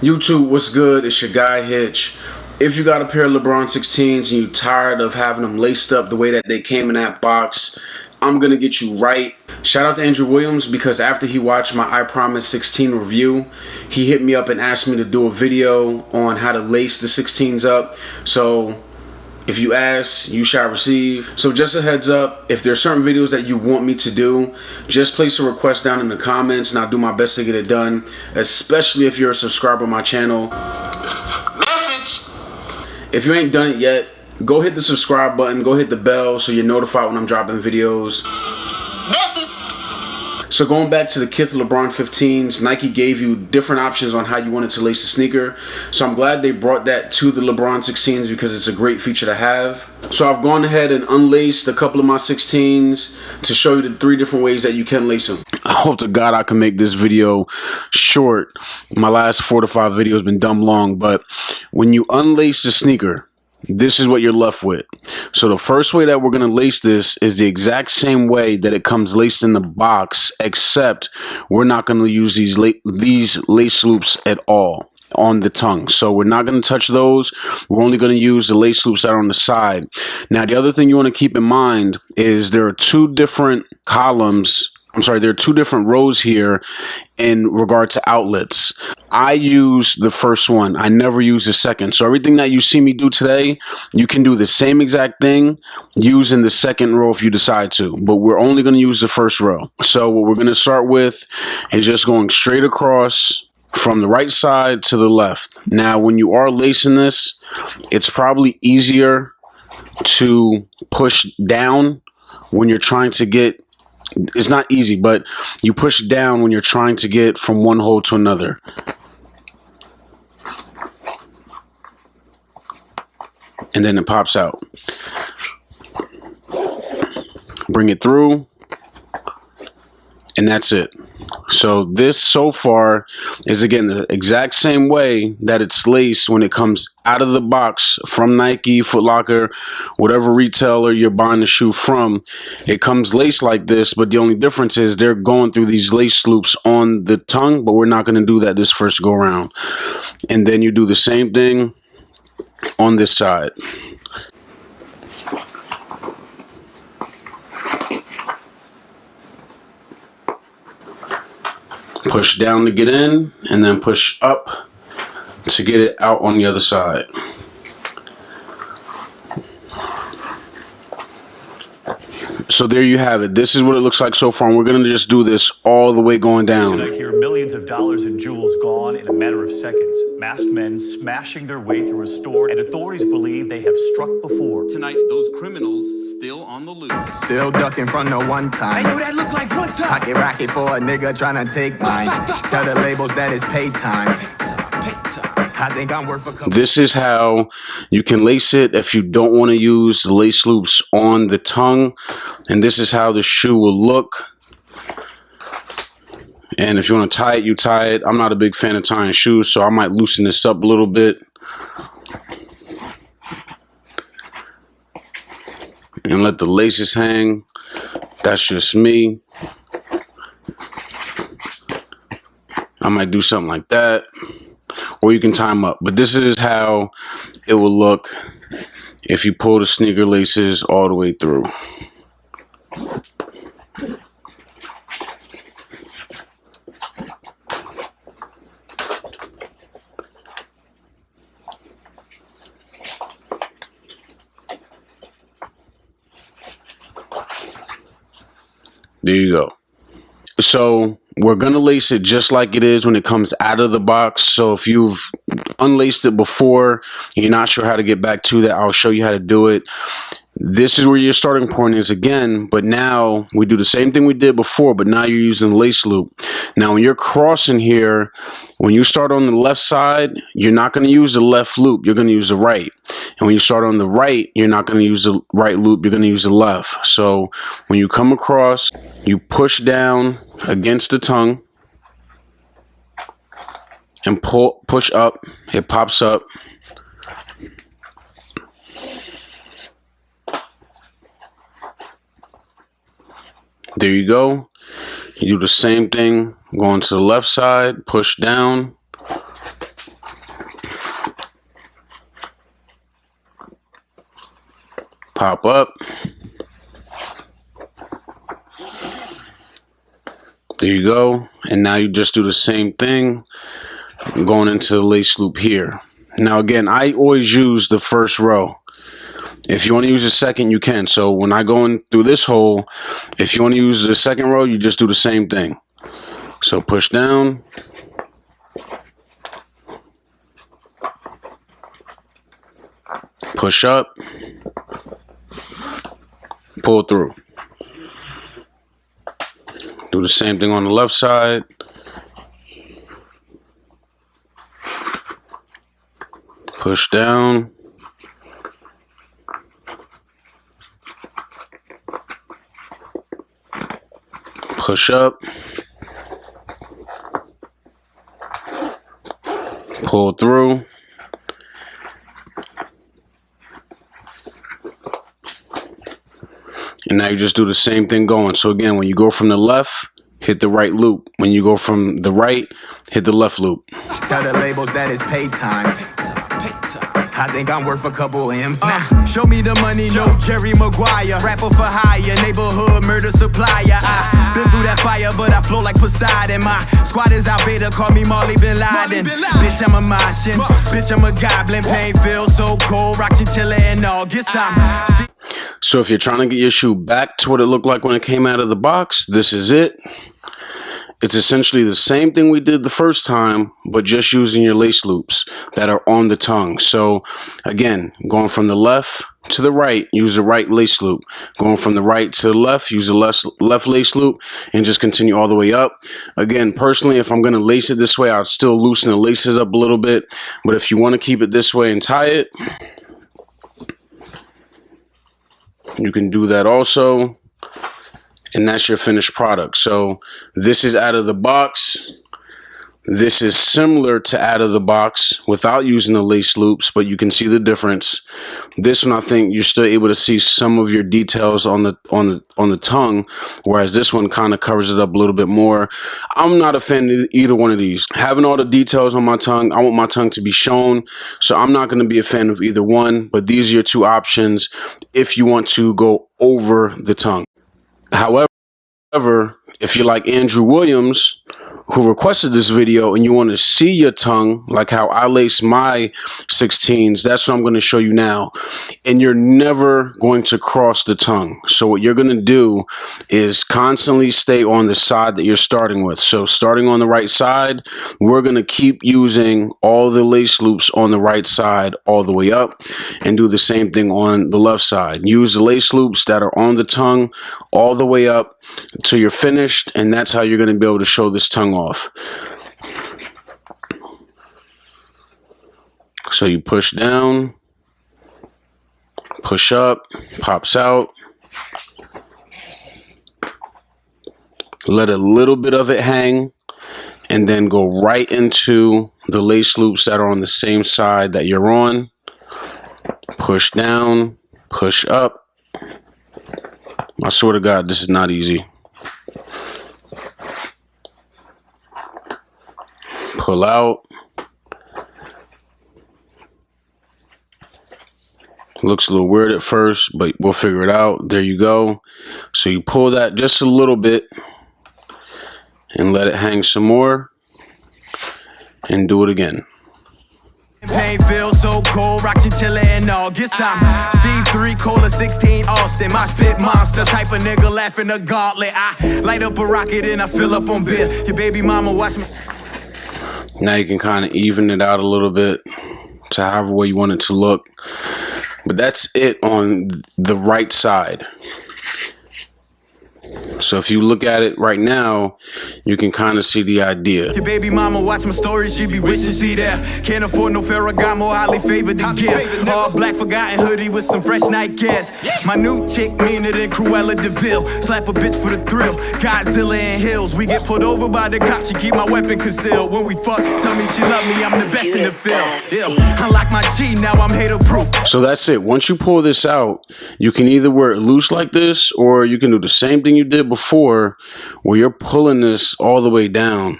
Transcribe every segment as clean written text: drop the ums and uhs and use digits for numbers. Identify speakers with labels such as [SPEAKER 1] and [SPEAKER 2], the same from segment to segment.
[SPEAKER 1] YouTube, what's good? It's your guy Hitch. If you got a pair of LeBron 16s and you're tired of having them laced up the way that they came in that box, I'm gonna get you right. Shout out to Andrew Williams, because after he watched my I Promise 16 review, he hit me up and asked me to do a video on how to lace the 16s up. So if you ask, you shall receive. So just a heads up, if there's certain videos that you want me to do, just place a request down in the comments and I'll do my best to get it done, especially if you're a subscriber to my channel. Message! If you ain't done it yet, go hit the subscribe button, go hit the bell so you're notified when I'm dropping videos. Message! So going back to the Kith LeBron 15s, Nike gave you different options on how you wanted to lace the sneaker. So I'm glad they brought that to the LeBron 16s because it's a great feature to have. So I've gone ahead and unlaced a couple of my 16s to show you the 3 different ways that you can lace them. I hope to God I can make this video short. My last 4 to 5 videos have been dumb long, but when you unlace the sneaker, this is what you're left with. So the first way that we're going to lace this is the exact same way that it comes laced in the box, except we're not going to use these lace loops at all on the tongue. So we're not going to touch those. We're only going to use the lace loops that are on the side. Now, the other thing you want to keep in mind is there are 2 different columns. There are 2 different rows here in regard to outlets. I use the first one. I never use the second. So everything that you see me do today, you can do the same exact thing using the second row if you decide to. But we're only going to use the first row. So what we're going to start with is just going straight across from the right side to the left. Now, when you are lacing this, it's probably easier to push down when you're trying to get. It's not easy, but you push down when you're trying to get from one hole to another. And then it pops out. Bring it through. And that's it. So this so far is, again, the exact same way that it's laced when it comes out of the box from Nike, Foot Locker, whatever retailer you're buying the shoe from. It comes laced like this, but the only difference is they're going through these lace loops on the tongue, but we're not going to do that this first go around. And then you do the same thing on this side. Push down to get in, and then push up to get it out on the other side. So there you have it. This is what it looks like so far, and we're going to just do this all the way going down.
[SPEAKER 2] I hear millions of dollars in jewels gone in a matter of seconds. Masked men smashing their way through a store, and authorities believe they have struck before.
[SPEAKER 3] Tonight, those criminals still on the loose.
[SPEAKER 4] Still ducking from the one time.
[SPEAKER 5] Hey, yo, that look like one time.
[SPEAKER 4] Pocket rocket for a nigga trying to take mine. Tell the labels that it's pay time. I think I'm worth a couple.
[SPEAKER 1] This is how you can lace it if you don't want to use the lace loops on the tongue. And this is how the shoe will look. And if you want to tie it, you tie it. I'm not a big fan of tying shoes, so I might loosen this up a little bit. And let the laces hang. That's just me. I might do something like that. Or you can tie them up. But this is how it will look if you pull the sneaker laces all the way through. There you go. So we're going to lace it just like it is when it comes out of the box. So if you've unlaced it before, you're not sure how to get back to that, I'll show you how to do it. This is where your starting point is again, but now we do the same thing we did before, but now you're using the lace loop. Now when you're crossing here, when you start on the left side, you're not going to use the left loop, you're going to use the right. And when you start on the right, you're not going to use the right loop, you're going to use the left. So when you come across, you push down against the tongue and push up, it pops up. There you go. You do the same thing, going to the left side, push down, Pop up. There you go. And now you just do the same thing going into the lace loop here. Now again, I always use the first row. If you want to use the second, you can. So when I go in through this hole, if you want to use the second row, you just do the same thing. So push down. Push up. Pull through. Do the same thing on the left side. Push down. Push up. Pull through. And now you just do the same thing going. So again, when you go from the left, hit the right loop. When you go from the right, hit the left loop.
[SPEAKER 4] Tell the labels that it's pay time. I think I'm worth a couple M's now. Show me the money, no Jerry Maguire. Rapper for hire, neighborhood murder supplier. I been through that fire, but I flow like Poseidon. My squad is Al Beta, call me Marley Bin Laden. Bitch, I'm a Martian. Bitch, I'm a goblin. Pain feels so cold. Rock chinchilla in August.
[SPEAKER 1] So if you're trying to get your shoe back to what it looked like when it came out of the box, this is it. It's essentially the same thing we did the first time, but just using your lace loops that are on the tongue. So again, going from the left to the right, use the right lace loop. Going from the right to the left, use the left lace loop, and just continue all the way up. Again, personally, if I'm going to lace it this way, I'll still loosen the laces up a little bit. But if you want to keep it this way and tie it, you can do that also. And that's your finished product. So this is out of the box. This is similar to out of the box without using the lace loops, but you can see the difference. This one, I think you're still able to see some of your details on the tongue, whereas this one kind of covers it up a little bit more. I'm not a fan of either one of these. Having all the details on my tongue, I want my tongue to be shown, so I'm not going to be a fan of either one, but these are your two options if you want to go over the tongue. However, if you're like Andrew Williams, who requested this video, and you want to see your tongue, like how I lace my 16s, that's what I'm going to show you now. And you're never going to cross the tongue. So what you're going to do is constantly stay on the side that you're starting with. So starting on the right side, we're going to keep using all the lace loops on the right side all the way up, and do the same thing on the left side. Use the lace loops that are on the tongue all the way up until you're finished, and that's how you're going to be able to show this tongue off. So you push down, push up, pops out, let a little bit of it hang, and then go right into the lace loops that are on the same side that you're on. Push down, push up. I swear to God, this is not easy. Pull out. Looks a little weird at first, but we'll figure it out. There you go. So you pull that just a little bit and let it hang some more, and do it again.
[SPEAKER 4] Pain feels so cold, rock chinchilla in August. I'm Steve 3, Cola 16, Austin. My spit monster, type of nigga laughing a gauntlet. I light up a rocket and I fill up on beer. Your baby mama watch me.
[SPEAKER 1] Now you can kind of even it out a little bit to however way you want it to look. But that's it on the right side. So if you look at it right now, you can kind of see the idea.
[SPEAKER 4] Your baby mama watch my stories, she be wishing she there. Can't afford no Ferragamo, highly favored to give. All black forgotten hoodie with some fresh night gas. My new chick meaner than Cruella DeVille. Slap a bitch for the thrill. Godzilla and Hills. We get pulled over by the cops, she keep my weapon concealed. When we fuck, tell me she love me, I'm the best in the field. Unlike my G, now I'm hater proof.
[SPEAKER 1] So that's it. Once you pull this out, you can either wear it loose like this, or you can do the same thing you did before, where you're pulling this all the way down.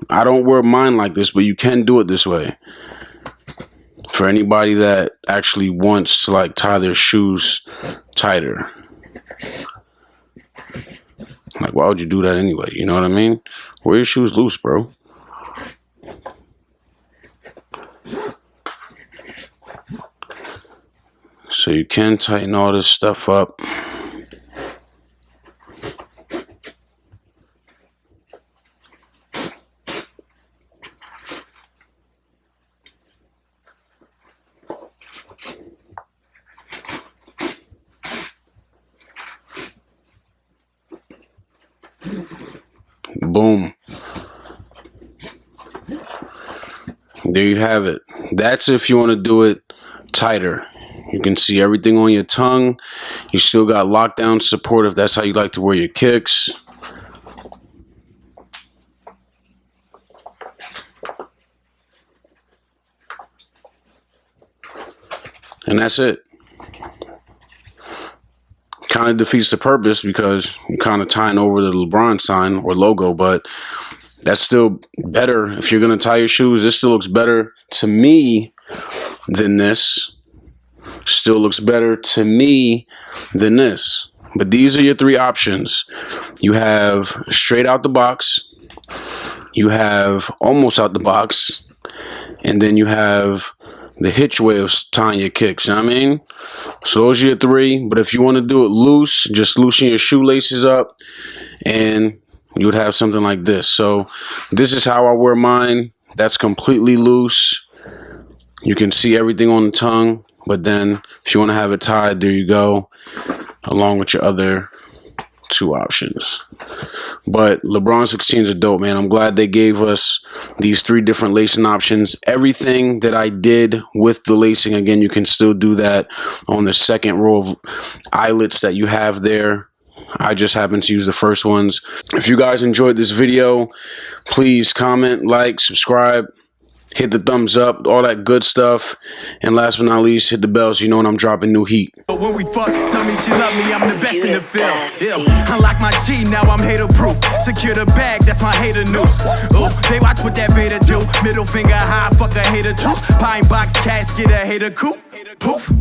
[SPEAKER 1] I don't wear mine like this, but you can do it this way. for anybody that actually wants to like tie their shoes tighter. Like, why would you do that anyway? You know what I mean? Wear your shoes loose, bro. So you can tighten all this stuff up. Boom. There you have it. That's if you want to do it tighter. You can see everything on your tongue. You still got lockdown support if that's how you like to wear your kicks. And that's it. Kind of defeats the purpose because you're kind of tying over the LeBron sign or logo, but that's still better. If you're going to tie your shoes, this still looks better to me than this. Still looks better to me than this. But these are your three options. You have straight out the box. You have almost out the box. And then you have the hitch way of tying your kicks. You know what I mean? So those are your three. But if you want to do it loose, just loosen your shoelaces up and you would have something like this. So this is how I wear mine. That's completely loose. You can see everything on the tongue. But then if you want to have it tied, there you go, along with your other two options. But LeBron 16s are dope, man. I'm glad they gave us these three different lacing options. Everything that I did with the lacing, again, you can still do that on the second row of eyelets that you have there. I just happen to use the first ones. If you guys enjoyed this video, please comment, like, subscribe. Hit the thumbs up, all that good stuff. And last but not least, hit the bell so you know when I'm dropping new heat.
[SPEAKER 4] When we fuck, tell me she love me, I'm the best in the field. Yeah. Unlock my G, now I'm hater proof. Secure the bag, that's my hater noose. Ooh, they watch what that beta do. Middle finger high, fuck a hater truth. Pine box casket, a hater coupe. Poof.